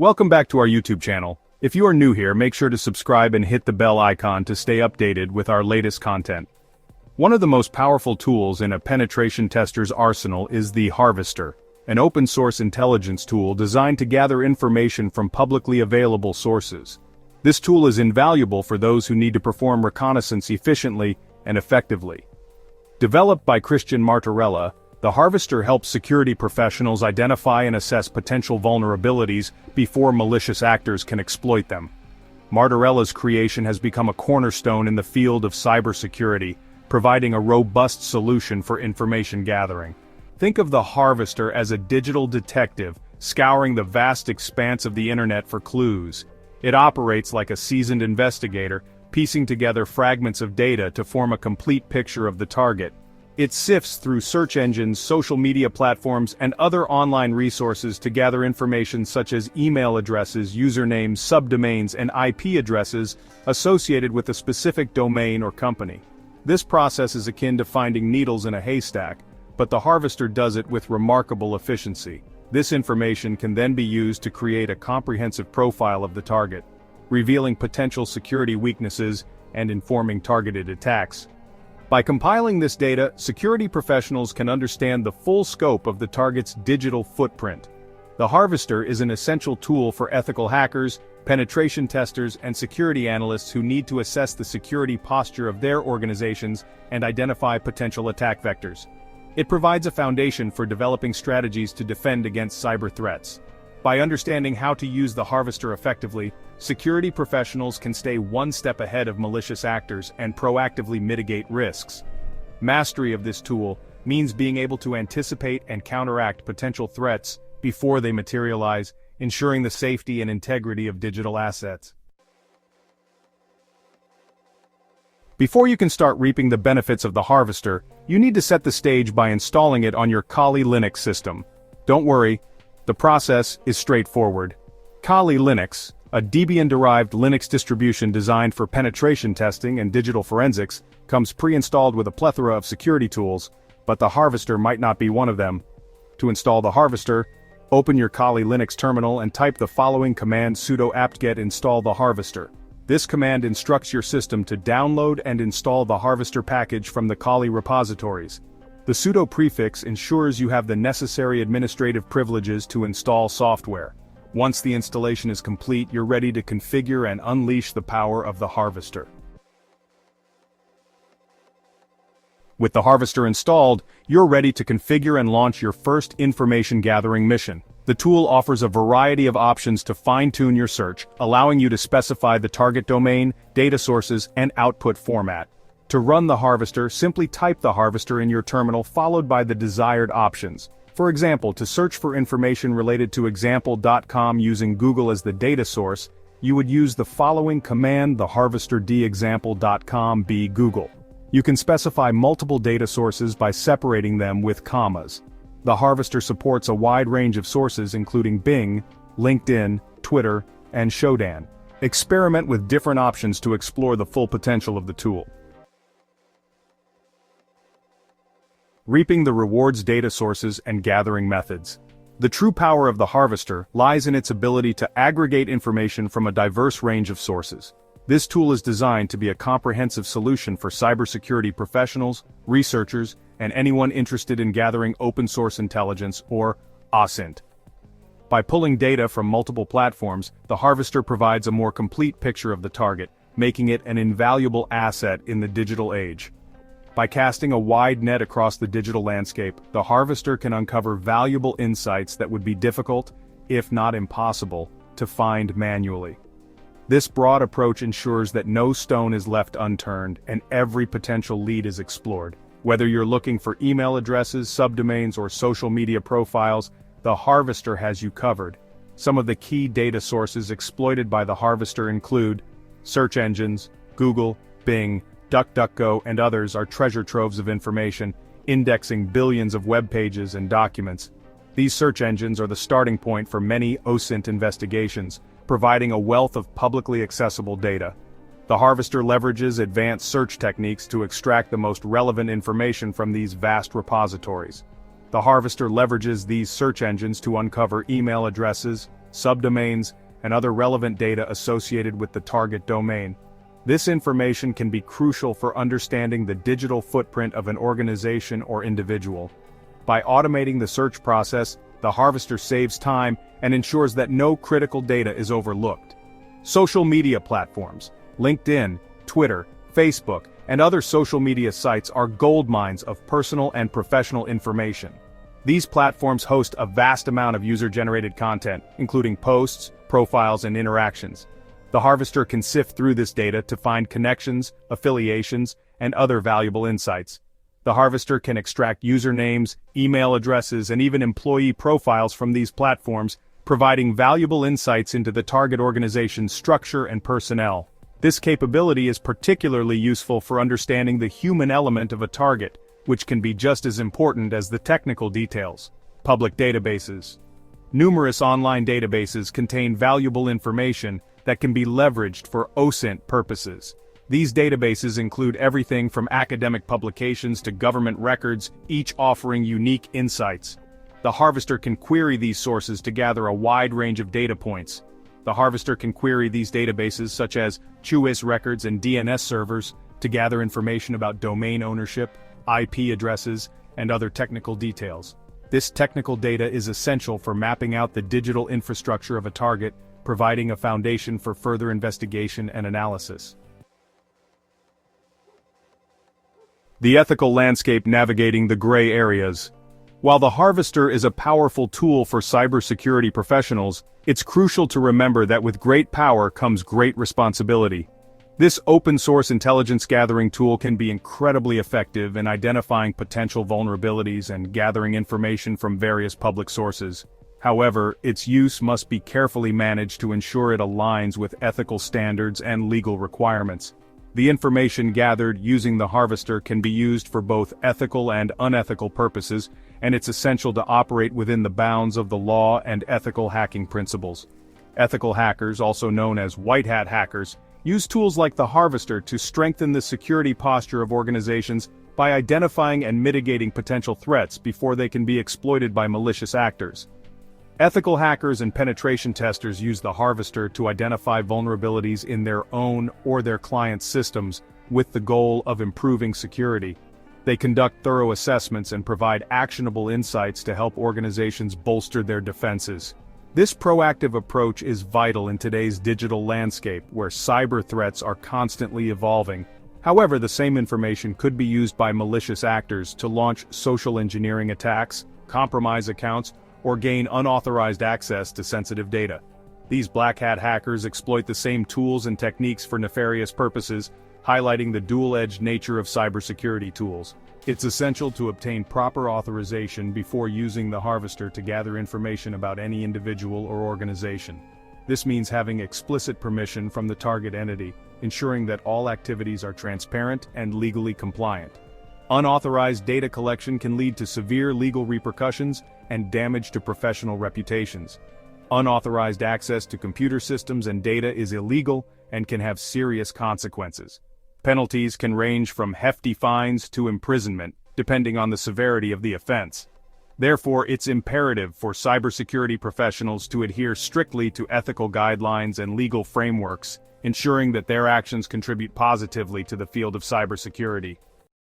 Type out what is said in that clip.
Welcome back to our YouTube channel. If you are new here, make sure to subscribe and hit the bell icon to stay updated with our latest content. One of the most powerful tools in a penetration tester's arsenal is theHarvester, an open-source intelligence tool designed to gather information from publicly available sources. This tool is invaluable for those who need to perform reconnaissance efficiently and effectively. Developed by Christian Martorella, theHarvester helps security professionals identify and assess potential vulnerabilities before malicious actors can exploit them. Martorella's creation has become a cornerstone in the field of cybersecurity, providing a robust solution for information gathering. Think of theHarvester as a digital detective, scouring the vast expanse of the internet for clues. It operates like a seasoned investigator, piecing together fragments of data to form a complete picture of the target. It sifts through search engines, social media platforms, and other online resources to gather information such as email addresses, usernames, subdomains, and IP addresses associated with a specific domain or company. This process is akin to finding needles in a haystack, but theHarvester does it with remarkable efficiency. This information can then be used to create a comprehensive profile of the target, revealing potential security weaknesses and informing targeted attacks. By compiling this data, security professionals can understand the full scope of the target's digital footprint. theHarvester is an essential tool for ethical hackers, penetration testers, and security analysts who need to assess the security posture of their organizations and identify potential attack vectors. It provides a foundation for developing strategies to defend against cyber threats. By understanding how to use theHarvester effectively, security professionals can stay one step ahead of malicious actors and proactively mitigate risks. Mastery of this tool means being able to anticipate and counteract potential threats before they materialize, ensuring the safety and integrity of digital assets. Before you can start reaping the benefits of theHarvester, you need to set the stage by installing it on your Kali Linux system. Don't worry, the process is straightforward. Kali Linux, a Debian-derived Linux distribution designed for penetration testing and digital forensics, comes pre-installed with a plethora of security tools, but theHarvester might not be one of them. To install theHarvester, open your Kali Linux terminal and type the following command: sudo apt-get install theHarvester. This command instructs your system to download and install the theHarvester package from the Kali repositories. The sudo prefix ensures you have the necessary administrative privileges to install software. Once the installation is complete, you're ready to configure and unleash the power of theHarvester. With theHarvester installed, you're ready to configure and launch your first information gathering mission. The tool offers a variety of options to fine-tune your search, allowing you to specify the target domain, data sources, and output format. To run theHarvester, simply type theHarvester in your terminal followed by the desired options. For example, to search for information related to example.com using Google as the data source, you would use the following command: theHarvester dexample.com Google. You can specify multiple data sources by separating them with commas. theHarvester supports a wide range of sources including Bing, LinkedIn, Twitter, and Shodan. Experiment with different options to explore the full potential of the tool. Reaping the rewards: data sources and gathering methods. The true power of theHarvester lies in its ability to aggregate information from a diverse range of sources. This tool is designed to be a comprehensive solution for cybersecurity professionals, researchers, and anyone interested in gathering open-source intelligence, or OSINT. By pulling data from multiple platforms, theHarvester provides a more complete picture of the target, making it an invaluable asset in the digital age. By casting a wide net across the digital landscape, theHarvester can uncover valuable insights that would be difficult, if not impossible, to find manually. This broad approach ensures that no stone is left unturned and every potential lead is explored. Whether you're looking for email addresses, subdomains, or social media profiles, theHarvester has you covered. Some of the key data sources exploited by theHarvester include search engines. Google, Bing, DuckDuckGo, and others are treasure troves of information, indexing billions of web pages and documents. These search engines are the starting point for many OSINT investigations, providing a wealth of publicly accessible data. theHarvester leverages advanced search techniques to extract the most relevant information from these vast repositories. theHarvester leverages these search engines to uncover email addresses, subdomains, and other relevant data associated with the target domain. This information can be crucial for understanding the digital footprint of an organization or individual. By automating the search process, the Harvester saves time and ensures that no critical data is overlooked. Social media platforms, LinkedIn, Twitter, Facebook, and other social media sites are goldmines of personal and professional information. These platforms host a vast amount of user-generated content, including posts, profiles, and interactions. The Harvester can sift through this data to find connections, affiliations, and other valuable insights. The Harvester can extract usernames, email addresses, and even employee profiles from these platforms, providing valuable insights into the target organization's structure and personnel. This capability is particularly useful for understanding the human element of a target, which can be just as important as the technical details. Public databases. Numerous online databases contain valuable information that can be leveraged for OSINT purposes. These databases include everything from academic publications to government records, each offering unique insights. The Harvester can query these sources to gather a wide range of data points. The Harvester can query these databases such as CHUIS records and DNS servers to gather information about domain ownership, IP addresses, and other technical details. This technical data is essential for mapping out the digital infrastructure of a target, providing a foundation for further investigation and analysis. The ethical landscape navigating the gray areas. While the Harvester is a powerful tool for cybersecurity professionals, it's crucial to remember that with great power comes great responsibility. This open-source intelligence gathering tool can be incredibly effective in identifying potential vulnerabilities and gathering information from various public sources. However, its use must be carefully managed to ensure it aligns with ethical standards and legal requirements. The information gathered using the Harvester can be used for both ethical and unethical purposes, and it's essential to operate within the bounds of the law and ethical hacking principles. Ethical hackers, also known as white hat hackers, use tools like the Harvester to strengthen the security posture of organizations by identifying and mitigating potential threats before they can be exploited by malicious actors. Ethical hackers and penetration testers use the Harvester to identify vulnerabilities in their own or their clients' systems with the goal of improving security. They conduct thorough assessments and provide actionable insights to help organizations bolster their defenses. This proactive approach is vital in today's digital landscape where cyber threats are constantly evolving. However, the same information could be used by malicious actors to launch social engineering attacks, compromise accounts, or gain unauthorized access to sensitive data. These black hat hackers exploit the same tools and techniques for nefarious purposes, highlighting the dual-edged nature of cybersecurity tools. It's essential to obtain proper authorization before using the Harvester to gather information about any individual or organization. This means having explicit permission from the target entity, ensuring that all activities are transparent and legally compliant. Unauthorized data collection can lead to severe legal repercussions and damage to professional reputations. Unauthorized access to computer systems and data is illegal and can have serious consequences. Penalties can range from hefty fines to imprisonment, depending on the severity of the offense. Therefore, it's imperative for cybersecurity professionals to adhere strictly to ethical guidelines and legal frameworks, ensuring that their actions contribute positively to the field of cybersecurity.